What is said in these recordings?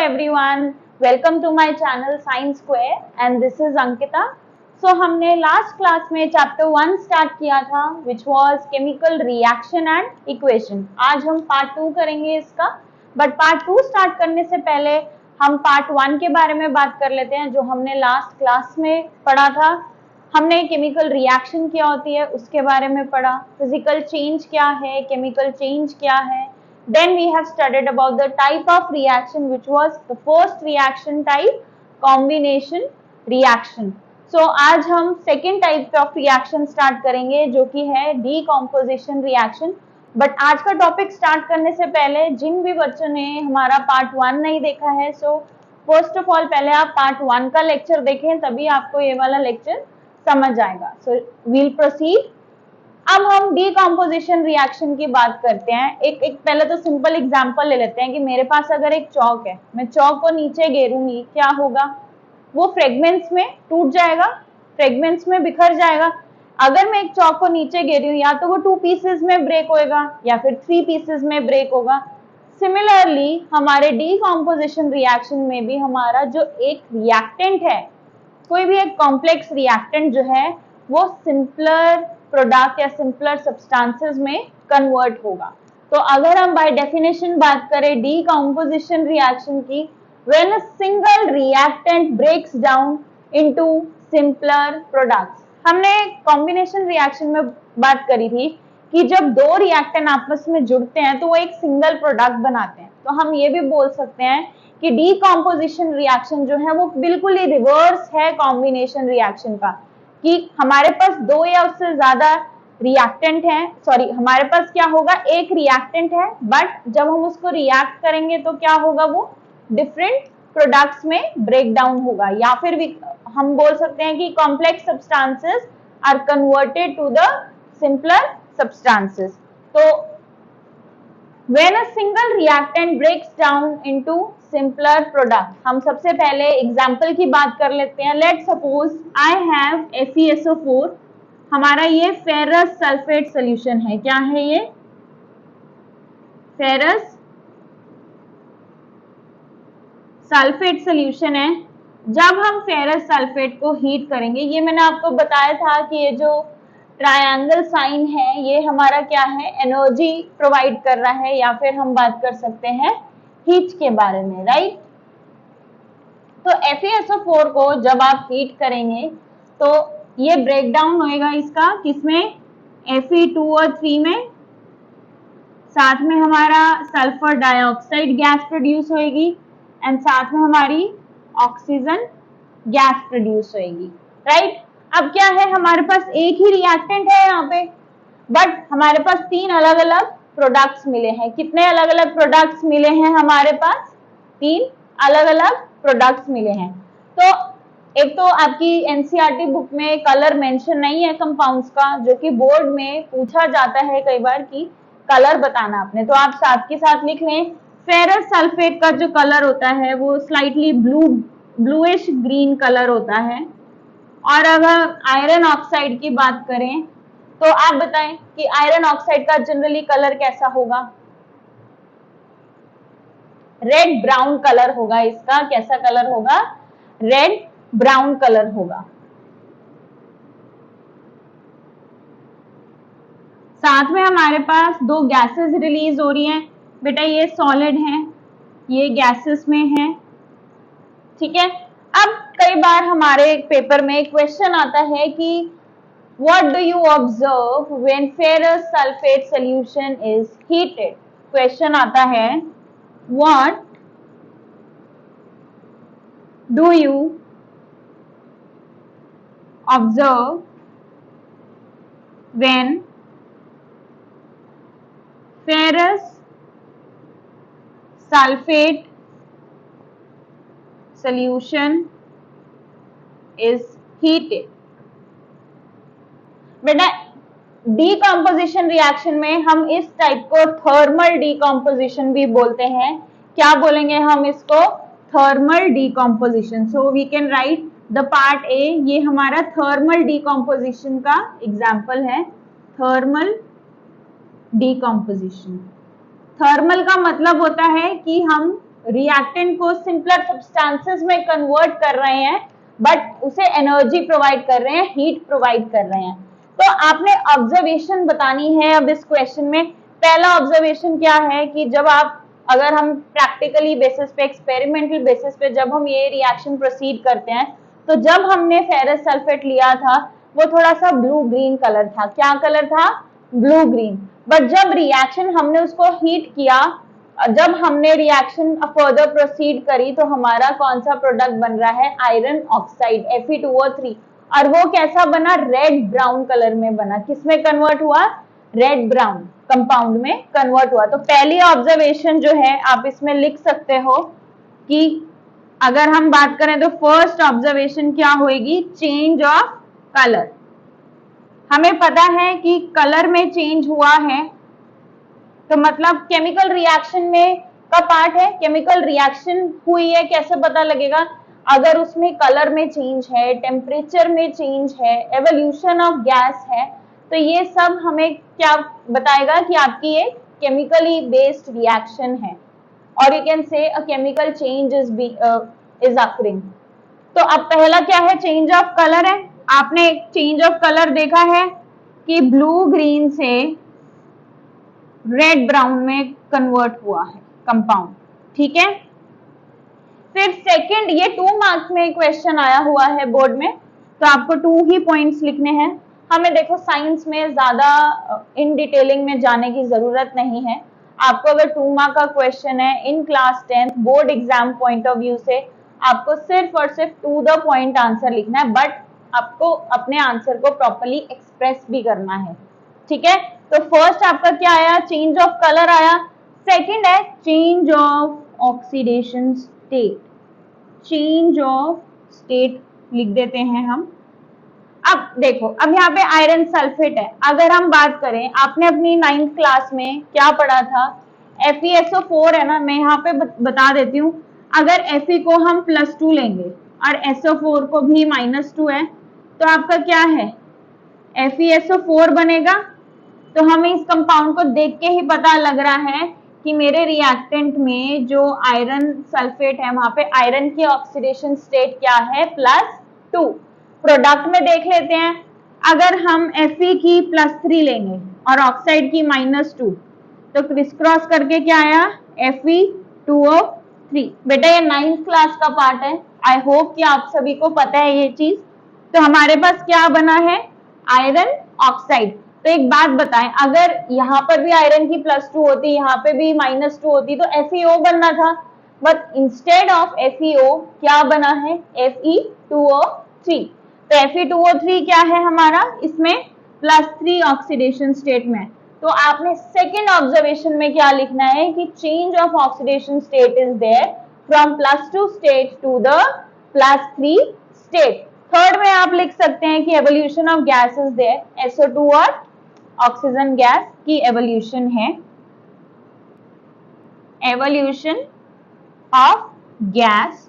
everyone, welcome to my channel Science Square and this is Ankita. So हमने last class में chapter 1 start किया था which was chemical reaction and equation. आज हम part 2 करेंगे इसका, but part 2 start करने से पहले हम part 1 के बारे में बात कर लेते हैं जो हमने last class में पढ़ा था. हमने chemical reaction क्या होती है उसके बारे में पढ़ा, physical change क्या है, chemical change क्या है. Then we have studied about the type of reaction which was the first reaction type combination reaction. So आज हम second type of reaction start करेंगे जो कि है decomposition reaction. But आज का topic start करने से पहले जिन भी बच्चों ने हमारा part 1 नहीं देखा है so first of all पहले आप part 1 का lecture देखें तभी आपको ये वाला lecture समझ आएगा. So we'll proceed. अब हम डीकम्पोजिशन रिएक्शन की बात करते हैं. एक पहले तो सिंपल एग्जांपल ले लेते हैं कि मेरे पास अगर एक चौक है, मैं चौक को नीचे गिरूंगी, क्या होगा? वो फ्रेगमेंट्स में टूट जाएगा, फ्रेगमेंट्स में बिखर जाएगा. अगर मैं एक चौक को नीचे गिरी हूं या तो वो 2 पीसेस में ब्रेक होएगा या फिर 3 पीसेस में ब्रेक होगा. सिमिलरली हमारे डीकम्पोजिशन रिएक्शन में भी हमारा जो एक रिएक्टेंट है, कोई भी एक कॉम्प्लेक्स रिएक्टेंट जो है वो सिंपलर प्रोडक्ट या सिंपलर सब्सटेंसेस में कन्वर्ट होगा. तो अगर हम बाय डेफिनेशन बात करें डीकम्पोजिशन रिएक्शन की, when a single reactant breaks down into simpler products. हमने कॉम्बिनेशन रिएक्शन में बात करी थी कि जब दो रिएक्टेंट आपस में जुड़ते हैं तो वो एक सिंगल प्रोडक्ट बनाते हैं. तो हम ये भी बोल सकते हैं कि डीकम्पोजिशन रिएक्शन जो है वो बिल्कुल ही रिवर्स है कॉम्बिनेशन रिएक्शन का, कि हमारे पास दो या उससे ज्यादा रिएक्टेंट हैं, सॉरी हमारे पास क्या होगा, एक रिएक्टेंट है बट जब हम उसको रिएक्ट करेंगे तो क्या होगा, वो डिफरेंट प्रोडक्ट्स में ब्रेक डाउन होगा. या फिर हम बोल सकते हैं कि complex substances are converted to the simpler substances. तो when a single reactant breaks down into simpler product, हम सबसे पहले एग्जाम्पल की बात कर लेते हैं. Let suppose I have FeSO4. हमारा ये फेरस सल्फेट सोल्यूशन है. क्या है ये? फेरस सल्फेट सोल्यूशन है. जब हम फेरस सल्फेट को हीट करेंगे, ये मैंने आपको बताया था कि ये जो ट्रायंगल साइन है ये हमारा क्या है, एनर्जी प्रोवाइड कर रहा है, या फिर हम बात कर सकते हैं हीट के बारे में, राइट. तो FeSO4 को जब आप हीट करेंगे तो ये ब्रेक डाउन होएगा इसका किसमें, Fe2 और 3 में. साथ में हमारा सल्फर डाइऑक्साइड गैस प्रोड्यूस होएगी एंड साथ में हमारी ऑक्सीजन गैस प्रोड्यूस होएगी, राइट. अब क्या है, हमारे पास एक ही रिएक्टेंट है यहाँ पे बट हमारे पास 3 अलग अलग प्रोडक्ट्स मिले हैं. कितने अलग अलग प्रोडक्ट्स मिले हैं हमारे पास? 3 अलग अलग प्रोडक्ट्स मिले हैं. तो एक तो आपकी एनसीईआरटी बुक में कलर मेंशन नहीं है कंपाउंड्स का, जो कि बोर्ड में पूछा जाता है कई बार कि कलर बताना आपने, तो आप साथ के साथ लिख लें. फेरस सल्फेट का जो कलर होता है वो स्लाइटली ब्लूइश ग्रीन कलर होता है. और अगर आयरन ऑक्साइड की बात करें तो आप बताएं कि आयरन ऑक्साइड का जनरली कलर कैसा होगा? रेड ब्राउन कलर होगा इसका. कैसा कलर होगा? रेड ब्राउन कलर होगा. साथ में हमारे पास 2 गैसेस रिलीज हो रही हैं. बेटा ये सॉलिड हैं, ये गैसेस में हैं, ठीक है. अब कई बार हमारे पेपर में क्वेश्चन आता है कि what do you observe when ferrous sulfate solution is heated? Question आता है what do you observe when ferrous sulfate solution is heated? बेटा डीकम्पोजिशन रिएक्शन में हम इस टाइप को थर्मल डीकम्पोजिशन भी बोलते हैं. क्या बोलेंगे हम इसको? Thermal decomposition. So we can write the part A. ये हमारा थर्मल डीकम्पोजिशन का एग्जाम्पल है. Thermal decomposition. थर्मल का मतलब होता है कि हम रिएक्टेंट को सिंपलर सब्सटेंसेस में कन्वर्ट कर रहे हैं, बट उसे एनर्जी प्रोवाइड कर रहे हैं, हीट प्रोवाइड कर रहे हैं। तो आपने ऑब्जर्वेशन बतानी है अब इस क्वेश्चन में। पहला ऑब्जर्वेशन क्या है कि जब आप, अगर हम प्रैक्टिकली बेसिस पे, एक्सपेरिमेंटल बेसिस पे जब हम ये रिएक्शन प्रोसीड करते हैं, तो जब हमने फेरस सल्फेट लिया था वो थोड़ा सा ब्लू ग्रीन कलर था। क्या कलर था? Blue green. बट जब रिएक्शन हमने उसको हीट किया, जब हमने रिएक्शन फर्दर प्रोसीड करी, तो हमारा कौन सा प्रोडक्ट बन रहा है? Iron oxide Fe2O3। और वो कैसा बना? रेड ब्राउन कलर में बना। किसमें कन्वर्ट हुआ? रेड ब्राउन कंपाउंड में कन्वर्ट हुआ। तो पहली ऑब्जर्वेशन जो है आप इसमें लिख सकते हो कि अगर हम बात करें तो फर्स्ट ऑब्जर्वेशन क्या होगी? Change of colour. हमें पता है कि कलर में चेंज हुआ है, तो मतलब केमिकल रिएक्शन में का पार्ट है। केमिकल रिएक्शन हुई है, कैसे पता लगेगा? अगर उसमें कलर में चेंज है, टेम्परेचर में चेंज है, एवोल्यूशन ऑफ गैस है, तो ये सब हमें क्या बताएगा कि आपकी ये केमिकली बेस्ड रिएक्शन है, और you can say a chemical change is occurring. तो अब पहला क्या है? चेंज ऑफ कलर है। आपने एक चेंज ऑफ कलर देखा है कि ब्लू ग्रीन से रेड ब्राउन में कन्वर्ट हुआ है कंपाउंड, ठीक है। फिर सेकंड, ये 2 मार्क्स में क्वेश्चन आया हुआ है बोर्ड में, तो आपको 2 ही पॉइंट्स लिखने हैं। हमें देखो साइंस में ज्यादा इन डिटेलिंग में जाने की जरूरत नहीं है। आपको अगर 2 मार्क का क्वेश्चन है in class 10 board exam point of view से, आपको सिर्फ और सिर्फ टू द पॉइंट आंसर लिखना है, बट आपको अपने आंसर को प्रॉपर्ली एक्सप्रेस भी करना है, ठीक है। तो फर्स्ट आपका क्या आया? चेंज ऑफ कलर आया। सेकंड है change of oxidation state. Change of state लिख देते हैं हम। अब देखो, अब यहाँ पे आयरन सल्फेट है। अगर हम बात करें, आपने अपनी 9th क्लास में क्या पढ़ा था? FeSO4 है ना। मैं यहाँ पे बता देती हूँ। अगर Fe को हम +2 लेंगे और SO4 को भी -2 है, तो आपका क्या है? FeSO4 बनेगा। तो हमें इस कंपाउंड को देख के ही पता लग रहा है कि मेरे रिएक्टेंट में जो आयरन सल्फेट है, वहां पे आयरन की ऑक्सीडेशन स्टेट क्या है? +2। प्रोडक्ट में देख लेते हैं। अगर हम Fe की +3 लेंगे और ऑक्साइड की -2, तो क्रिस क्रॉस करके क्या आया? Fe2O3। बेटा ये 9th क्लास का पार्ट है। आई होप कि आप सभी को पता है ये चीज। तो हमारे पास क्या बना है? Iron oxide. तो एक बात बताएं, अगर यहाँ पर भी आयरन की +2 होती, यहाँ पे भी -2 होती, तो FeO बनना था। बट इंस्टेड ऑफ FeO क्या बना है? Fe2O3। तो Fe2O3 क्या है हमारा? इसमें +3 ऑक्सीडेशन स्टेट में। तो आपने सेकेंड ऑब्जर्वेशन में क्या लिखना है कि change of oxidation state is there from +2 state to the +3 state. Third में आप लिख सकते हैं कि evolution of gas is there. SO2 और ऑक्सीजन गैस की एवोल्यूशन है। एवोल्यूशन ऑफ गैस,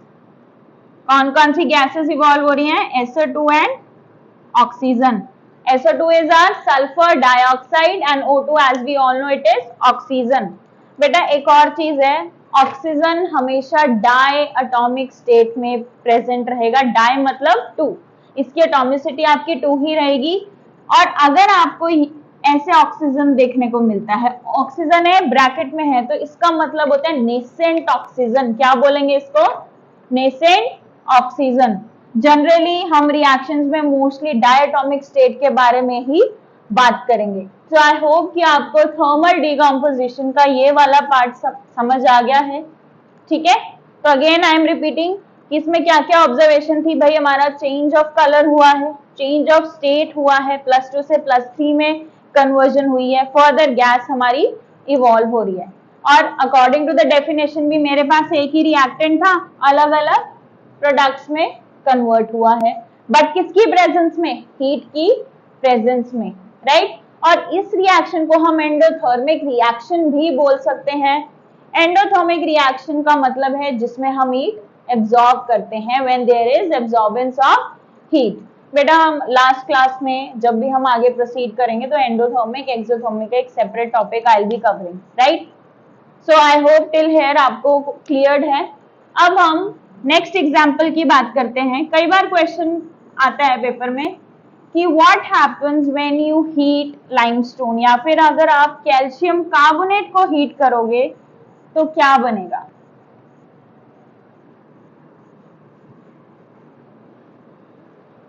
कौन कौन सी गैसेस इवॉल्व हो रही हैं? SO2 and oxygen. SO2 is our sulfur dioxide and O2 as we all know it is oxygen। बेटा एक और चीज है, ऑक्सीजन हमेशा डाई एटॉमिक स्टेट में प्रेजेंट रहेगा। डाई मतलब 2, इसकी एटॉमिसिटी आपकी 2 ही रहेगी। और अगर आपको ऐसे ऑक्सीजन देखने को मिलता है, ऑक्सीजन है ब्रैकेट में है, तो इसका मतलब होता है नेसेंट ऑक्सीजन। क्या बोलेंगे इसको? Nascent oxygen. जनरली हम रिएक्शंस में मोस्टली डायटोमिक स्टेट के बारे में ही बात करेंगे। तो आई होप कि आपको थर्मल डिकम्पोजिशन का ये वाला पार्ट समझ आ गया है, ठीक है। तो अगेन आई एम रिपीटिंग कि इसमें क्या क्या ऑब्जर्वेशन थी भाई? हमारा चेंज ऑफ कलर हुआ है, चेंज ऑफ स्टेट हुआ है, +2 से +3 में कन्वर्जन हुई है, फर्दर गैस हमारी इवॉल्व हो रही है। और अकॉर्डिंग टू द डेफिनेशन भी मेरे पास एक ही रिएक्टेंट था, अलग अलग प्रोडक्ट्स में कन्वर्ट हुआ है, बट किसकी प्रेजेंस में? हीट की प्रेजेंस में, राइट। और इस रिएक्शन को हम एंडोथर्मिक रिएक्शन भी बोल सकते हैं। एंडोथर्मिक रिएक्शन का मतलब है जिसमें हम हीट एब्जॉर्ब करते हैं, when there is absorbance of heat. बेटा हम लास्ट क्लास में जब भी हम आगे प्रोसीड करेंगे तो एंडोथर्मिक एक्सोथर्मिक एक separate topic I will be covering, right. So I hope till here आपको क्लियर्ड है। अब हम नेक्स्ट एग्जाम्पल की बात करते हैं। कई बार क्वेश्चन आता है पेपर में कि what happens when you heat limestone, या फिर अगर आप कैल्शियम कार्बोनेट को हीट करोगे तो क्या बनेगा।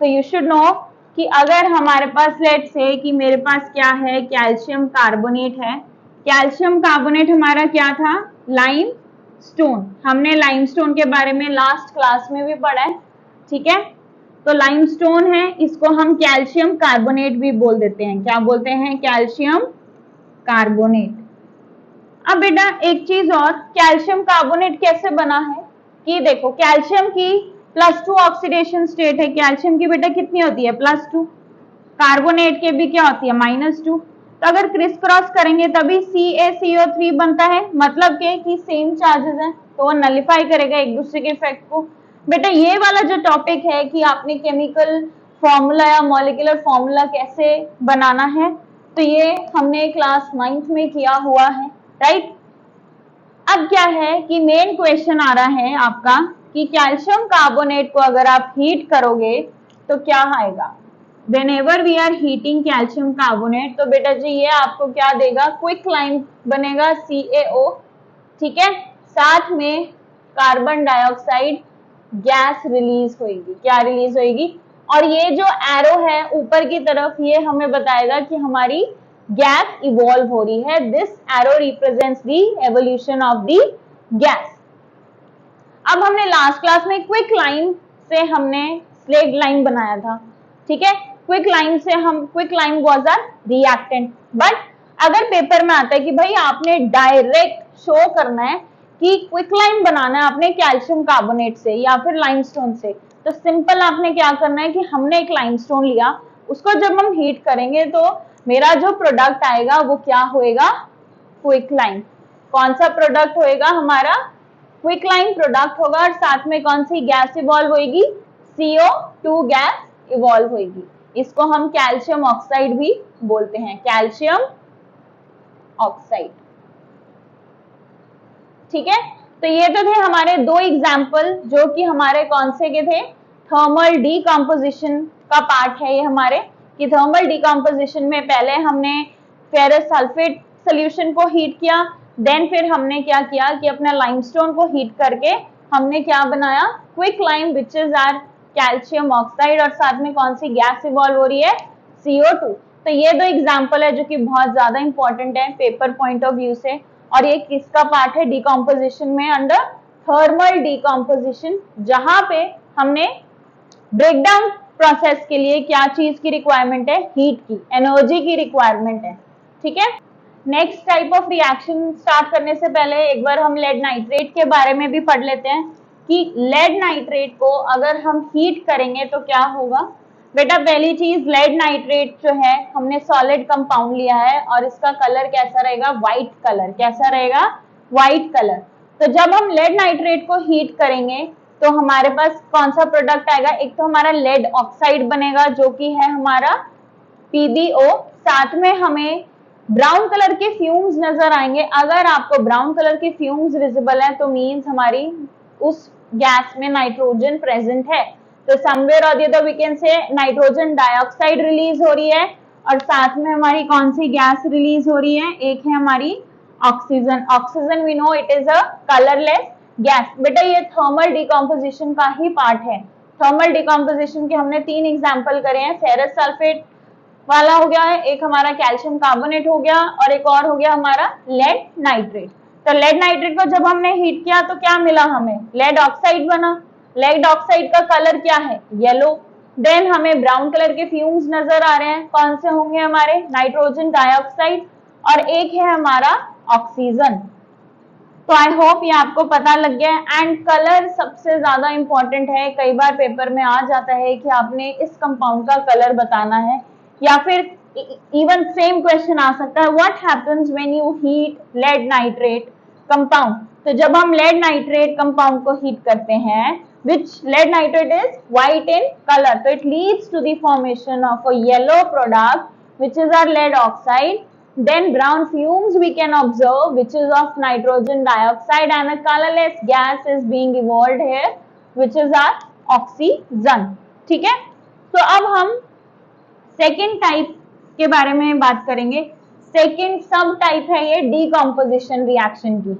तो यू शुड नो कि अगर हमारे पास लेट से कि मेरे पास क्या है, कैल्शियम कार्बोनेट है। कैल्शियम कार्बोनेट हमारा क्या था, लाइम स्टोन। हमने लाइमस्टोन के बारे में लास्ट क्लास में भी पढ़ा है, ठीक है। तो लाइमस्टोन है, इसको हम कैल्शियम कार्बोनेट भी बोल देते हैं। क्या बोलते हैं, कैल्शियम कार्बोनेट। अब बेटा एक चीज और, कैल्शियम कार्बोनेट कैसे बना है कि देखो, कैल्शियम की +2 ऑक्सीडेशन स्टेट है। कैल्शियम की बेटा कितनी होती है, +2। कार्बोनेट के भी क्या होती है, -2। तो अगर क्रिस क्रॉस करेंगे तभी CaCO3 बनता है, मतलब के कि सेम चार्जेस हैं, तो वो नलिफाई करेगा एक दूसरे के इफेक्ट को। बेटा ये वाला जो टॉपिक है कि आपने केमिकल फॉर्मूला या मॉलिक्यूलर फॉर्मूला कैसे बनाना है, तो ये हमने क्लास 9th में किया हुआ है, राइट। अब क्या है कि मेन क्वेश्चन आ रहा है आपका कि कैल्शियम कार्बोनेट को अगर आप हीट करोगे तो क्या आएगा। Whenever we are heating calcium carbonate, तो बेटा जी ये आपको क्या देगा, क्विक लाइन बनेगा CaO, ठीक है। साथ में कार्बन डाइऑक्साइड गैस रिलीज होगी। क्या रिलीज होगी, और ये जो एरो है ऊपर की तरफ, ये हमें बताएगा कि हमारी गैस इवॉल्व हो रही है। This arrow represents the evolution of the gas. अब हमने लास्ट क्लास में क्विक लाइन से हमने स्लेग लाइन बनाया था, ठीक है। Quick line was a reactant. But अगर पेपर में आता है कि भाई आपने डायरेक्ट शो करना है कि क्विक लाइन बनाना है आपने कैल्शियम कार्बोनेट से या फिर लाइमस्टोन से, तो सिंपल आपने क्या करना है कि हमने एक लाइमस्टोन लिया, उसको जब हम हीट करेंगे तो मेरा जो प्रोडक्ट आएगा वो क्या होएगा, क्विक लाइन। कौन सा प्रोडक्ट होएगा हमारा, क्विक लाइन प्रोडक्ट होगा, और साथ में कौन सी गैस इवॉल्व होगी, CO2 गैस इवॉल्व होगी। इसको हम कैल्शियम ऑक्साइड भी बोलते हैं, कैल्शियम ऑक्साइड, ठीक है। तो ये तो थे हमारे दो एग्जाम्पल जो कि हमारे कौन से के थे, थर्मल डीकम्पोजिशन का पार्ट है ये हमारे, कि थर्मल डीकम्पोजिशन में पहले हमने फेरस सल्फेट सोल्यूशन को हीट किया, देन फिर हमने क्या किया कि अपना लाइमस्टोन को हीट करके हमने क्या बनाया, quicklime which is our calcium oxide, और साथ में कौन सी गैस इवॉल्व हो रही है, CO2। तो ये दो एग्जाम्पल है जो कि बहुत ज्यादा इंपॉर्टेंट है पेपर पॉइंट ऑफ व्यू से। और ये किसका पार्ट है, डीकम्पोजिशन में, अंडर थर्मल डीकम्पोजिशन, जहां पे हमने ब्रेकडाउन प्रोसेस के लिए क्या चीज की रिक्वायरमेंट है, हीट की, एनर्जी की रिक्वायरमेंट है, ठीक है। Next type of reaction start करने से पहले एक बार हम लेड नाइट्रेट के बारे में भी पढ़ लेते हैं कि लेड नाइट्रेट को अगर हम हीट करेंगे तो क्या होगा। बेटा पहली चीज, लेड नाइट्रेट जो है हमने सॉलिड कंपाउंड लिया है और इसका कलर कैसा रहेगा, व्हाइट कलर। कैसा रहेगा, व्हाइट कलर। तो जब हम लेड नाइट्रेट को हीट करेंगे तो हमारे पास कौन सा प्रोडक्ट आएगा, एक तो हमारा लेड ऑक्साइड बनेगा जो कि है हमारा PbO, साथ में हमें ब्राउन कलर के फ्यूम्स नजर आएंगे। अगर आपको ब्राउन कलर के फ्यूम्स विजिबल है तो मीन्स हमारी उस गैस में नाइट्रोजन प्रेजेंट है। तो समवेयर और the other we can say nitrogen dioxide release हो रही है, और साथ में हमारी कौन सी गैस रिलीज हो रही है, एक है हमारी oxygen. Oxygen we know it is a colourless gas. बेटा ये थर्मल डीकम्पोजिशन का ही पार्ट है। थर्मल डीकम्पोजिशन के हमने 3 एग्जाम्पल करे हैं, फेरस सल्फेट वाला हो गया है, एक हमारा कैल्शियम कार्बोनेट हो गया, और एक और हो गया हमारा लेड नाइट्रेट। तो लेड नाइट्रेट को जब हमने हीट किया तो क्या मिला हमें, लेड ऑक्साइड बना। लेड ऑक्साइड का कलर क्या है, येलो। देन हमें ब्राउन कलर के फ्यूम्स नजर आ रहे हैं, कौन से होंगे हमारे, नाइट्रोजन डाइऑक्साइड, और एक है हमारा ऑक्सीजन। तो आई होप ये आपको पता लग गया। एंड कलर सबसे ज्यादा इंपॉर्टेंट है, कई बार पेपर में आ जाता है कि आपने इस कंपाउंड का कलर बताना है, या फिर इवन सेम क्वेश्चन आ सकता है, what happens when you heat lead nitrate compound. तो जब हम लेड नाइट्रेट कंपाउंड को हीट करते हैं, which lead nitrate is white in color, so it leads to the formation of a yellow product which is our lead oxide, Then brown fumes we can observe, which is of nitrogen dioxide, and a colorless gas is being evolved here, which is our oxygen. ठीक है, तो अब हम second type के बारे में बात करेंगे. सेकेंड सब टाइप है ये डीकॉम्पोजिशन रिएक्शन की.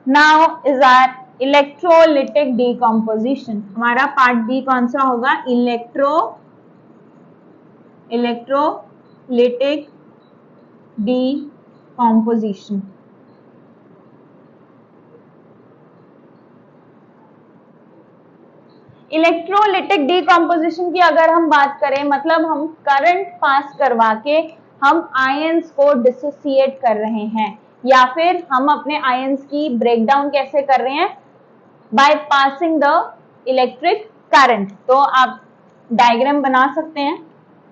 Now is our electrolytic decomposition. हमारा पार्ट बी कौन सा होगा? Electrolytic decomposition. इलेक्ट्रोलिटिक डीकॉम्पोजिशन की अगर हम बात करें, मतलब हम करंट पास करवा के हम आयंस को डिसोसिएट कर रहे हैं, या फिर हम अपने आयंस की ब्रेकडाउन कैसे कर रहे हैं? By passing the electric current. तो आप डायग्राम बना सकते हैं.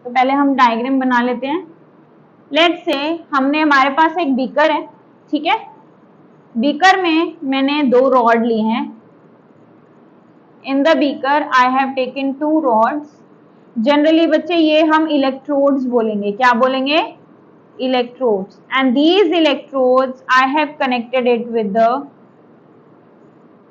तो पहले हम डायग्राम बना लेते हैं. लेट्स से हमारे पास एक बीकर है. ठीक है, बीकर में मैंने 2 रॉड लिए हैं. In the beaker I have taken 2 rods. Generally बच्चे ये हम electrodes बोलेंगे. क्या बोलेंगे? Electrodes. And these electrodes I have connected it with the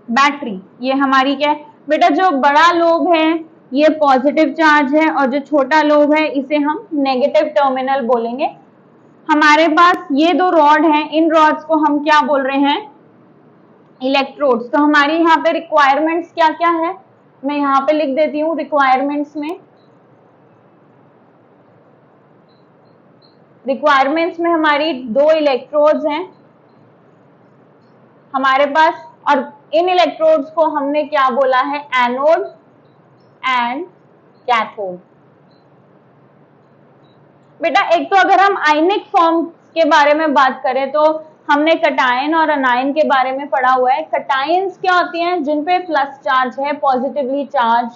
battery. ये हमारी क्या है बेटा? जो बड़ा लोब है ये पॉजिटिव चार्ज है, और जो छोटा लोब है इसे हम नेगेटिव टर्मिनल बोलेंगे. हमारे पास ये 2 रॉड हैं. इन रॉड्स को हम क्या बोल रहे हैं? इलेक्ट्रोड्स. तो हमारी यहाँ पे रिक्वायरमेंट्स क्या क्या है, मैं यहाँ पे लिख देती हूँ. रिक्वायरमेंट्स में हमारी 2 इलेक्ट्रोड्स हैं हमारे पास, और इन इलेक्ट्रोड्स को हमने क्या बोला है? Anode and cathode. बेटा एक तो अगर हम आयनिक फॉर्म के बारे में बात करें तो हमने कटायन और अनायन के बारे में पढ़ा हुआ है. कटायंस क्या होती हैं? जिन पे प्लस चार्ज है, पॉजिटिवली चार्ज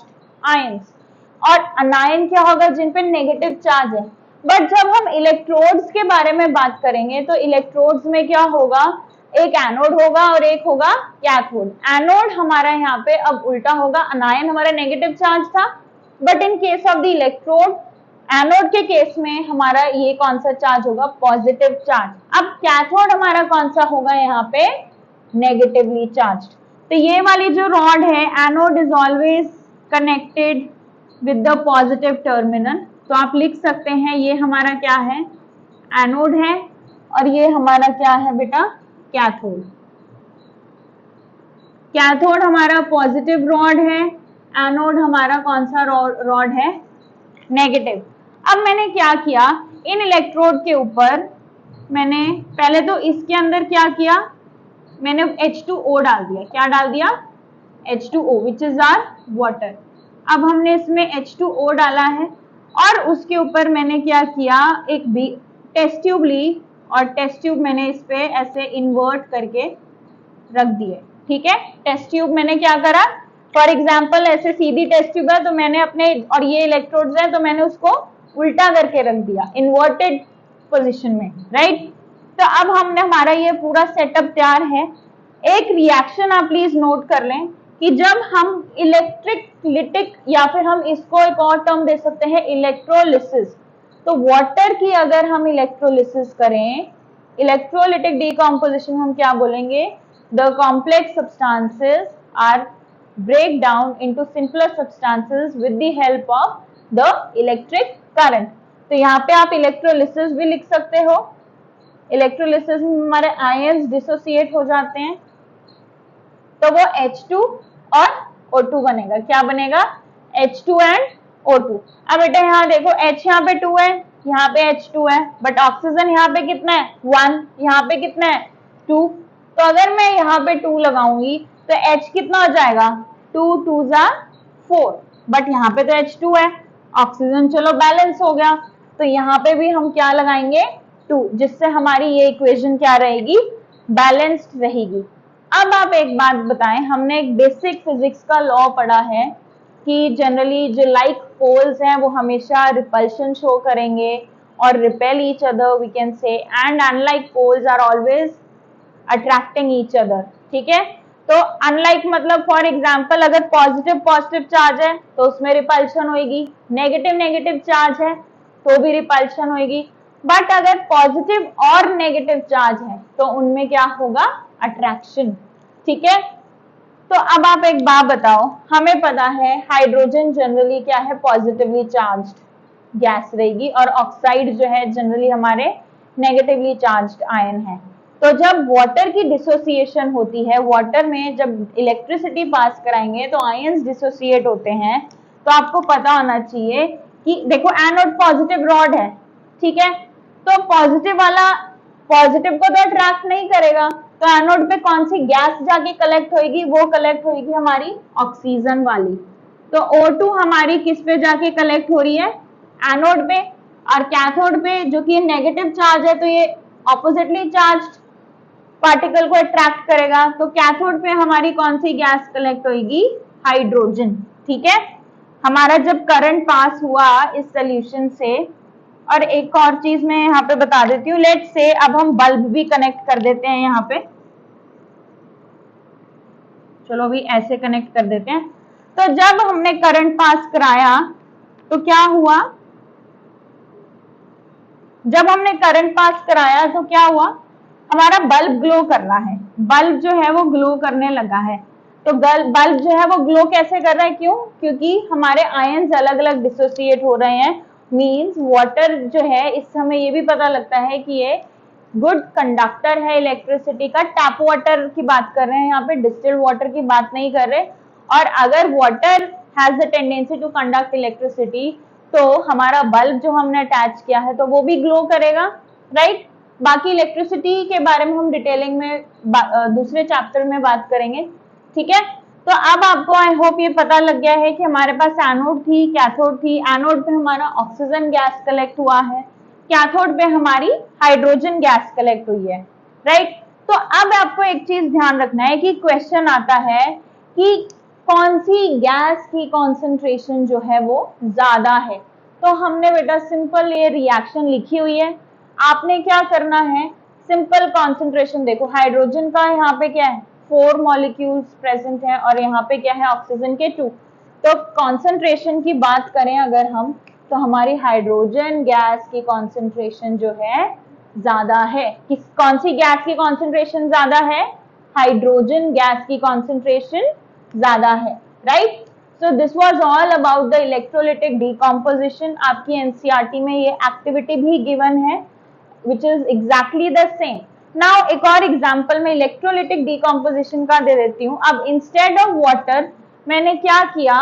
आयंस. और अनायन क्या होगा? जिन पे नेगेटिव चार्ज है. बट जब हम इलेक्ट्रोड्स के बारे में बात करेंगे तो इलेक्ट्रोड्स में क्या होगा? एक एनोड होगा और एक होगा कैथोड. एनोड हमारा यहाँ पे अब उल्टा होगा. अनायन हमारा नेगेटिव चार्ज था, but in case of the electrode, anode के केस में हमारा ये कौन सा चार्ज होगा? Positive charge. अब कैथोड हमारा कौन सा होगा यहाँ पे? Negatively charge. तो ये वाली जो रॉड है, anode is always connected with the positive terminal. तो आप लिख सकते हैं ये हमारा क्या है? एनोड है, और ये हमारा क्या है बेटा? कैथोड. कैथोड हमारा पॉजिटिव रॉड है, एनोड हमारा कौन सा रॉड है? नेगेटिव. अब मैंने क्या किया? इन इलेक्ट्रोड के ऊपर मैंने पहले तो इसके अंदर क्या किया? मैंने H2O डाल दिया. क्या डाल दिया? H2O, which is are water. अब हमने इसमें H2O डाला है, और उसके ऊपर मैंने क्या किया? एक टेस्ट ट्यूब ली, और टेस्ट ट्यूब मैंने इस पे ऐसे इन्वर्ट करके रख दिए. ठीक है, टेस्ट ट्यूब मैंने क्या करा? फॉर एग्जाम्पल ऐसे सीधी टेस्ट ट्यूब है तो मैंने अपने, और ये इलेक्ट्रोड्स हैं तो मैंने उसको उल्टा करके रख दिया, इन्वर्टेड पोजीशन में. राइट. तो अब हमने हमारा ये पूरा सेटअप तैयार है. एक रिएक्शन आप प्लीज नोट कर लें कि जब हम इलेक्ट्रिक या फिर हम इसको एक और टर्म दे सकते हैं इलेक्ट्रोलिसिस. तो वाटर की अगर हम इलेक्ट्रोलिसिस करें, इलेक्ट्रोलिटिक डीकॉम्पोजिशन हम क्या बोलेंगे? The complex substances are break down into simpler substances with the help of the electric current. तो यहाँ पे आप इलेक्ट्रोलिसिस भी लिख सकते हो. इलेक्ट्रोलिसिस में हमारे आयंस डिसोसिएट हो जाते हैं, तो वो H2 और O2 बनेगा. क्या बनेगा? H2 and O2. अब बेटा यहाँ देखो, H यहाँ पे 2 है, यहाँ पे H2 है, बट ऑक्सीजन यहाँ पे कितना है? 1. यहाँ पे कितना है? 2. तो अगर मैं यहाँ पे 2 लगाऊंगी तो H कितना हो जाएगा? 2 2 4. बट यहाँ पे तो H2 है, ऑक्सीजन चलो बैलेंस हो गया. तो यहाँ पे भी हम क्या लगाएंगे? 2, जिससे हमारी ये इक्वेशन क्या रहेगी? बैलेंस्ड रहेगी. अब आप एक बात बताएं, हमने एक बेसिक फिजिक्स का लॉ पढ़ा है कि जनरली जो लाइक पोल्स हैं वो हमेशा रिपल्शन शो करेंगे और repel each other, we can say, and unlike poles are always attracting each other. ठीक है, तो अनलाइक मतलब फॉर एग्जाम्पल अगर पॉजिटिव पॉजिटिव चार्ज है तो उसमें रिपल्शन होगी, नेगेटिव नेगेटिव चार्ज है तो भी रिपल्शन होगी, बट अगर पॉजिटिव और नेगेटिव चार्ज है तो उनमें क्या होगा, अट्रैक्शन। ठीक है, तो अब आप एक बात बताओ, हमें पता है हाइड्रोजन जनरली क्या है, पॉजिटिवली चार्ज्ड गैस रहेगी और ऑक्साइड जो है जनरली हमारे नेगेटिवली चार्ज्ड आयन है। तो जब वाटर की डिसोसिएशन होती है, वाटर में जब इलेक्ट्रिसिटी पास कराएंगे तो आयंस डिसोसिएट होते हैं, तो आपको पता होना चाहिए कि देखो एनोड पॉजिटिव रॉड है, ठीक है, तो पॉजिटिव वाला पॉजिटिव को तो अट्रैक्ट नहीं करेगा, तो एनोड पे कौन सी गैस जाके कलेक्ट होगी, वो कलेक्ट होगी हमारी ऑक्सीजन वाली। तो O2 हमारी किस पे जाके कलेक्ट हो रही है, एनोड पे, और कैथोड पे जो कि नेगेटिव चार्ज है तो ये ऑपोजिटली चार्ज्ड पार्टिकल को अट्रैक्ट करेगा, तो कैथोड पे हमारी कौन सी गैस कलेक्ट होगी, हाइड्रोजन। ठीक है, हमारा जब करंट पास हुआ इस सोल्यूशन से, और एक और चीज मैं यहाँ पे बता देती हूँ, लेट्स से अब हम बल्ब भी कनेक्ट कर देते हैं यहाँ पे, चलो अभी ऐसे कनेक्ट कर देते हैं। तो जब हमने करंट पास कराया तो क्या हुआ, जब हमने करंट पास कराया तो क्या हुआ, हमारा बल्ब ग्लो कर रहा है, बल्ब जो है वो ग्लो करने लगा है। तो बल्ब जो है वो ग्लो कैसे कर रहा है, क्यों, क्योंकि हमारे आयंस अलग अलग डिसोसिएट हो रहे हैं। मींस वाटर जो है, इससे हमें ये भी पता लगता है कि ये गुड कंडक्टर है इलेक्ट्रिसिटी का। टैप वाटर की बात कर रहे हैं यहाँ पे, डिस्टिल्ड वाटर की बात नहीं कर रहे। और अगर water has the tendency to conduct electricity, तो हमारा बल्ब जो हमने अटैच किया है तो वो भी ग्लो करेगा, राइट। बाकी इलेक्ट्रिसिटी के बारे में हम डिटेलिंग में दूसरे चैप्टर में बात करेंगे। ठीक है, तो अब आपको आई होप ये पता लग गया है कि हमारे पास एनोड थी, कैथोड थी। एनोड पे हमारा ऑक्सीजन गैस कलेक्ट हुआ है, कैथोड पे हमारी हाइड्रोजन गैस कलेक्ट हुई है, राइट। तो अब आपको एक चीज ध्यान रखना है कि क्वेश्चन आता है कि कौन सी गैस की कॉन्सेंट्रेशन जो है वो ज्यादा है। तो हमने बेटा सिंपल ये रिएक्शन लिखी हुई है, आपने क्या करना है, सिंपल कॉन्सेंट्रेशन देखो, हाइड्रोजन का यहाँ पे क्या है 4 मॉलिक्यूल्स प्रेजेंट है और यहाँ पे क्या है ऑक्सीजन के 2। तो कॉन्सेंट्रेशन की बात करें अगर हम, तो हमारी हाइड्रोजन गैस की कॉन्सेंट्रेशन जो है ज्यादा है। किस कौन सी गैस की कॉन्सेंट्रेशन ज्यादा है, हाइड्रोजन गैस की कॉन्सेंट्रेशन ज्यादा है, right. So this was all about the electrolytic decomposition. आपकी एनसीईआरटी में ये एक्टिविटी भी गिवन है which is exactly the same. Now एक और एग्जांपल मैं इलेक्ट्रोलिटिक डीकॉम्पोजिशन का दे देती हूँ। अब इंस्टेड ऑफ वाटर मैंने क्या किया,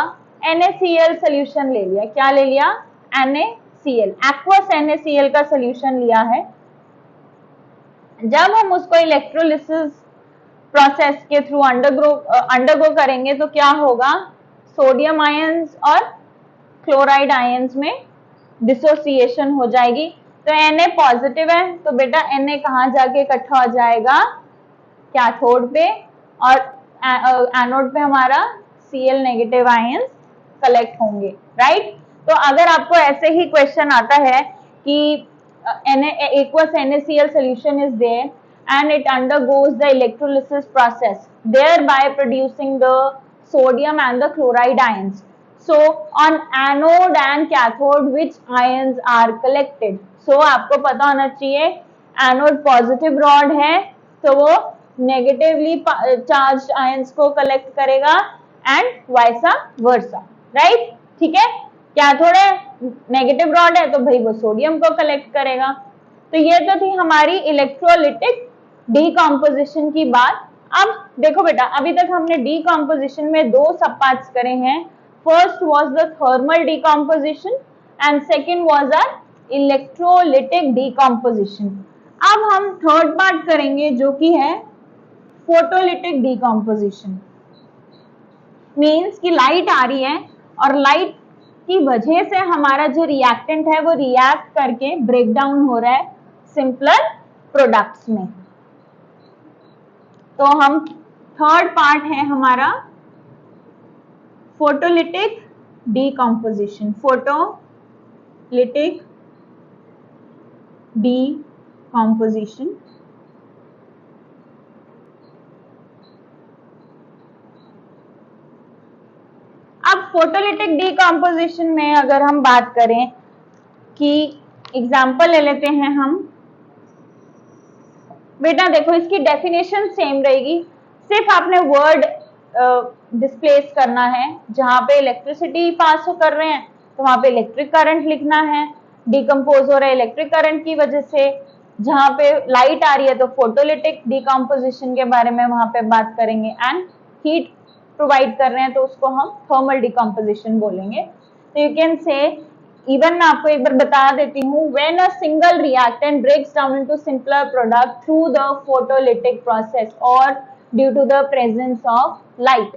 NaCl सोल्यूशन ले लिया। क्या ले लिया, NaCl, एक्वस NaCl का सोल्यूशन लिया है। जब हम उसको इलेक्ट्रोलिसिस प्रोसेस के थ्रू अंडरगो करेंगे तो क्या होगा, सोडियम आयंस और क्लोराइड आयंस में डिसोसिएशन हो जाएगी। तो Na पॉजिटिव है तो बेटा Na कहाँ जाके इकट्ठा हो जाएगा, कैथोड पे, और एनोड पे हमारा Cl नेगेटिव आयंस कलेक्ट होंगे, राइट। तो अगर आपको ऐसे ही क्वेश्चन आता है कि aqueous NaCl solution is there and it undergoes the electrolysis process, thereby producing the sodium and the chloride ions. So on anode and cathode which ions are collected? So आपको पता होना चाहिए एनोड पॉजिटिव रॉड है तो वो negatively charge ions को collect करेगा and वाइसा versa, right. ठीक है, कैथोड है नेगेटिव रॉड है तो भाई वो सोडियम को कलेक्ट करेगा। तो ये तो थी हमारी इलेक्ट्रोलिटिक डीकॉम्पोजिशन की बात। अब देखो बेटा, अभी तक हमने डीकॉम्पोजिशन में 2 सब पार्ट्स करे हैं। First was the thermal decomposition and second was our electrolytic decomposition. अब हम थर्ड पार्ट करेंगे जो कि है फोटोलिटिक डीकॉम्पोजिशन। मीन्स कि लाइट आ रही है और लाइट की वजह से हमारा जो रिएक्टेंट है वो रिएक्ट करके ब्रेक डाउन हो रहा है सिंपलर प्रोडक्ट्स में। तो हम थर्ड पार्ट है हमारा photolytic decomposition. Photolytic decomposition photolytic decomposition में अगर हम बात करें कि एग्जाम्पल ले लेते हैं हम, बेटा देखो इसकी डेफिनेशन सेम रहेगी, सिर्फ आपने वर्ड डिस्प्लेस करना है। जहां पे इलेक्ट्रिसिटी पास कर रहे हैं तो वहां पे इलेक्ट्रिक करंट लिखना है, डिकम्पोज हो रहा है इलेक्ट्रिक करंट की वजह से। जहां पे लाइट आ रही है तो फोटोलिटिक डिकम्पोजिशन के बारे में वहां पे बात करेंगे, एंड हीट प्रोवाइड कर रहे हैं तो उसको हम थर्मल डिकम्पोजिशन बोलेंगे। तो यू कैन से, इवन मैं आपको एक बार बता देती हूँ, when a single reactant breaks down into simpler product through the photolytic process और due to the presence of light.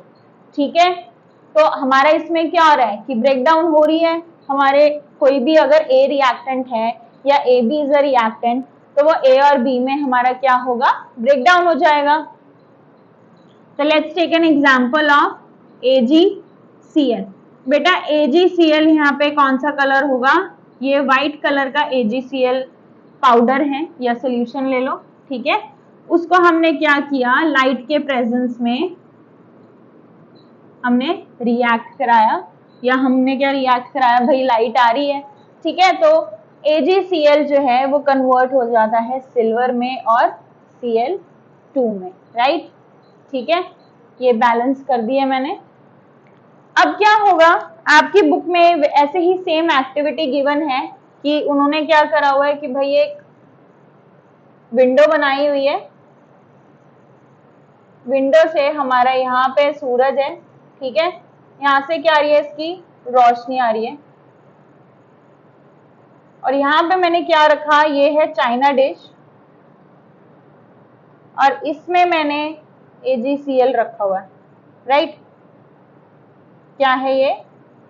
ठीक है, तो हमारा इसमें क्या हो रहा है कि ब्रेक डाउन हो रही है हमारे, कोई भी अगर ए रिएक्टेंट है या A B is a reactant तो वो ए और बी में हमारा क्या होगा, ब्रेक डाउन हो जाएगा। तो let's take an example of AgCl। बेटा AgCl यहाँ पे कौन सा कलर होगा, ये व्हाइट कलर का AgCl पाउडर है या सोल्यूशन ले लो। ठीक है, उसको हमने क्या किया, लाइट के प्रेजेंस में हमने रिएक्ट कराया, या हमने क्या रिएक्ट कराया, भाई लाइट आ रही है। ठीक है, तो AgCl जो है वो कन्वर्ट हो जाता है सिल्वर में और Cl2 में, राइट। ठीक है, ये बैलेंस कर दिया मैंने। अब क्या होगा, आपकी बुक में ऐसे ही सेम एक्टिविटी गिवन है कि उन्होंने क्या करा हुआ है कि भाई एक विंडो बनाई हुई है, विंडो से हमारा यहाँ पे सूरज है। ठीक है, यहाँ से क्या आ रही है, इसकी रोशनी आ रही है, और यहाँ पे मैंने क्या रखा, ये है चाइना डिश, और इसमें मैंने AgCl रखा हुआ है, राइट। क्या है ये,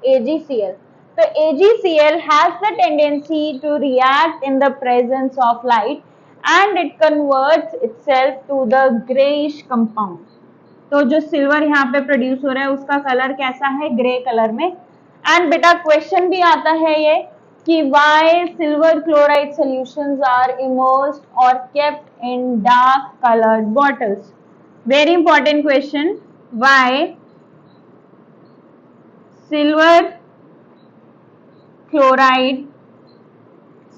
AgCl। तो AgCl has the tendency to react in the presence of light and it converts itself to the grayish compound। तो जो सिल्वर यहाँ पे प्रोड्यूस हो रहा है उसका कलर कैसा है, ग्रे कलर में। एंड बेटा क्वेश्चन भी आता है ये कि why silver chloride solutions are immersed or kept in dark colored bottles। Very important question, why silver chloride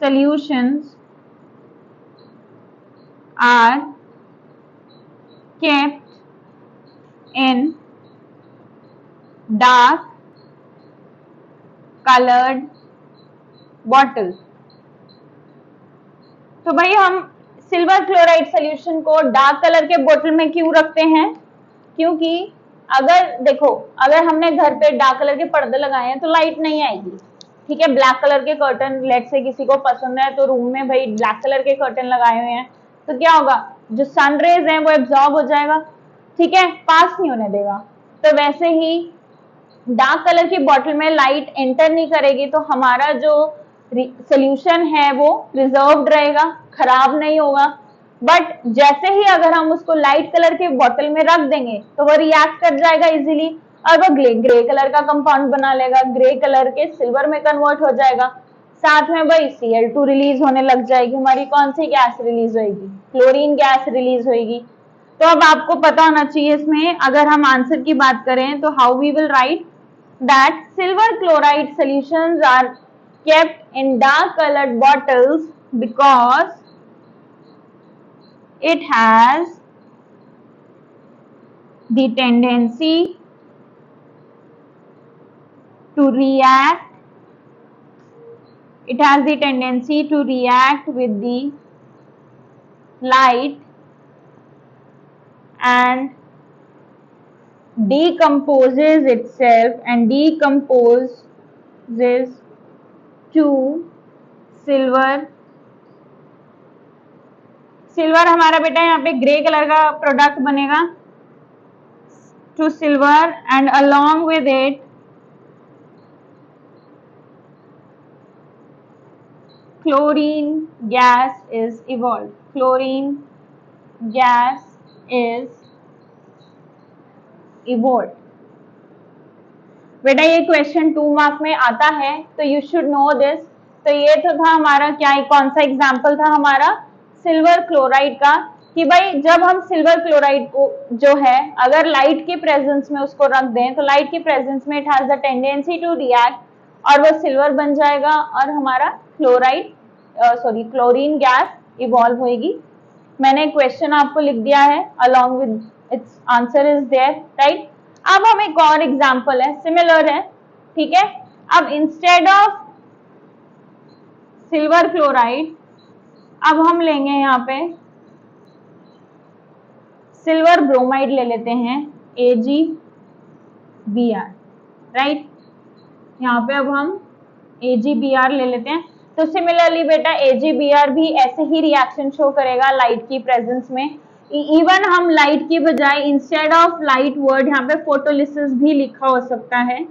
solutions are kept in dark colored bottles। तो भाई हम सिल्वर क्लोराइड सोल्यूशन को डार्क कलर के बोतल में क्यों रखते हैं, क्योंकि अगर देखो, अगर हमने घर पे डार्क कलर के पर्दे लगाए हैं तो लाइट नहीं आएगी। ठीक है, ब्लैक कलर के कर्टन लेट से किसी को पसंद है तो रूम में भाई ब्लैक कलर के कर्टन लगाए हुए हैं, तो क्या होगा, जो सन रेज है वो एब्जॉर्ब हो जाएगा। ठीक है, पास नहीं होने देगा। तो वैसे ही डार्क कलर की बॉटल में लाइट एंटर नहीं करेगी तो हमारा जो सोल्यूशन है वो प्रिजर्व्ड रहेगा, खराब नहीं होगा। बट जैसे ही अगर हम उसको लाइट कलर के बोतल में रख देंगे तो वो रिएक्ट कर जाएगा इजीली और वो ग्रे कलर का कंपाउंड बना लेगा, ग्रे कलर के सिल्वर में कन्वर्ट हो जाएगा। साथ में भाई Cl2 रिलीज होने लग जाएगी, हमारी कौन सी गैस रिलीज होगी, क्लोरीन गैस रिलीज होगी। तो अब आपको पता होना चाहिए इसमें, अगर हम आंसर की बात करें तो how we will write that silver chloride solutions are kept in dark colored bottles because it has the tendency to react, it has the tendency to react with the light and decomposes itself and decomposes to silver. Silver हमारा बेटा यहाँ पे grey colour का product बनेगा, to silver, and along with it chlorine gas is evolve, chlorine gas is evolve. बेटा ये question 2 mark में आता है तो यू शुड नो दिस। तो ये तो था हमारा क्या, कौन सा एग्जाम्पल था हमारा, सिल्वर क्लोराइड का। कि भाई जब हम सिल्वर क्लोराइड को जो है अगर लाइट के प्रेजेंस में उसको रख दें तो लाइट के प्रेजेंस में it has the tendency to react और वो सिल्वर बन जाएगा और हमारा क्लोरीन गैस इवॉल्व होगी। मैंने क्वेश्चन आपको लिख दिया है along with its answer is there, right. अब हम एक और एग्जांपल है, सिमिलर है, ठीक है। अब इंस्टेड ऑफ सिल्वर क्लोराइड अब हम लेंगे यहाँ पे सिल्वर ब्रोमाइड ले लेते हैं AgBr, राइट। यहाँ पे अब हम AgBr ले लेते हैं। तो सिमिलरली बेटा AgBr भी ऐसे ही रिएक्शन शो करेगा लाइट की प्रेजेंस में। इवन हम लाइट की बजाय इंस्टेड ऑफ लाइट वर्ड यहाँ पे फोटोलिसिस भी लिखा हो सकता है,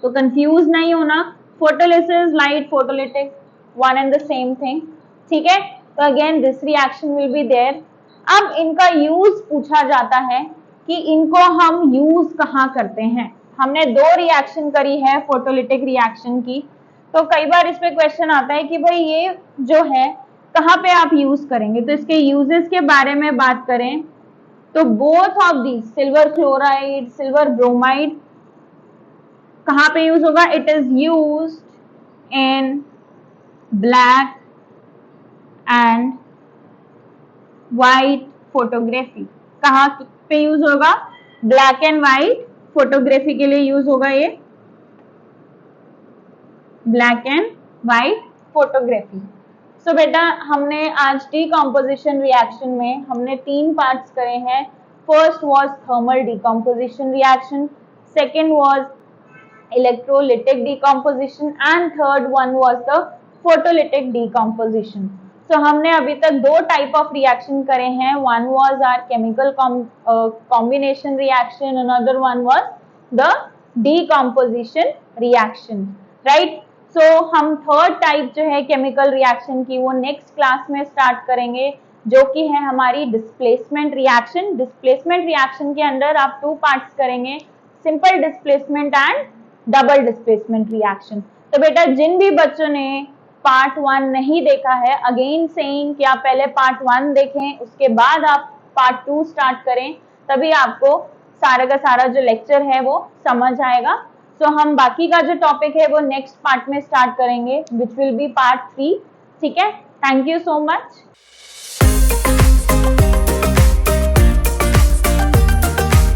तो कंफ्यूज नहीं होना। Photolysis, light, photolytic, one and the same thing, ठीक है। तो again this reaction will be there. अब इनका यूज पूछा जाता है कि इनको हम यूज कहाँ करते हैं। हमने दो रिएक्शन करी है फोटोलिटिक रिएक्शन की, तो कई बार इस पे क्वेश्चन आता है कि भाई ये जो है कहाँ पे आप यूज करेंगे। तो इसके यूजेस के बारे में बात करें तो both of the silver chloride, silver bromide कहाँ पे यूज होगा? It is used in black and white photography. कहाँ पे यूज होगा? ब्लैक एंड व्हाइट फोटोग्राफी के लिए यूज होगा ये, ब्लैक एंड व्हाइट फोटोग्राफी। सो बेटा हमने आज डीकॉम्पोजिशन रिएक्शन में हमने 3 पार्ट्स करे हैं। First was thermal decomposition reaction, second was electrolytic decomposition and third one was the photolytic decomposition. So हमने अभी तक 2 टाइप ऑफ रिएक्शन करे हैं। One was our chemical combination reaction, another one was the decomposition reaction, right. So हम third type जो है chemical reaction की वो नेक्स्ट क्लास में स्टार्ट करेंगे, जो कि है हमारी डिस्प्लेसमेंट रिएक्शन। डिस्प्लेसमेंट रिएक्शन के अंदर आप 2 पार्ट्स करेंगे, simple displacement and double displacement reaction. तो बेटा जिन भी बच्चों ने पार्ट 1 नहीं देखा है, अगेन सेइंग कि आप पहले पार्ट 1 देखें, उसके बाद आप पार्ट 2 स्टार्ट करें, तभी आपको सारा का सारा जो लेक्चर है वो समझ आएगा। सो हम बाकी का जो टॉपिक है वो नेक्स्ट पार्ट में स्टार्ट करेंगे, विच विल बी पार्ट 3, ठीक है। Thank you so much.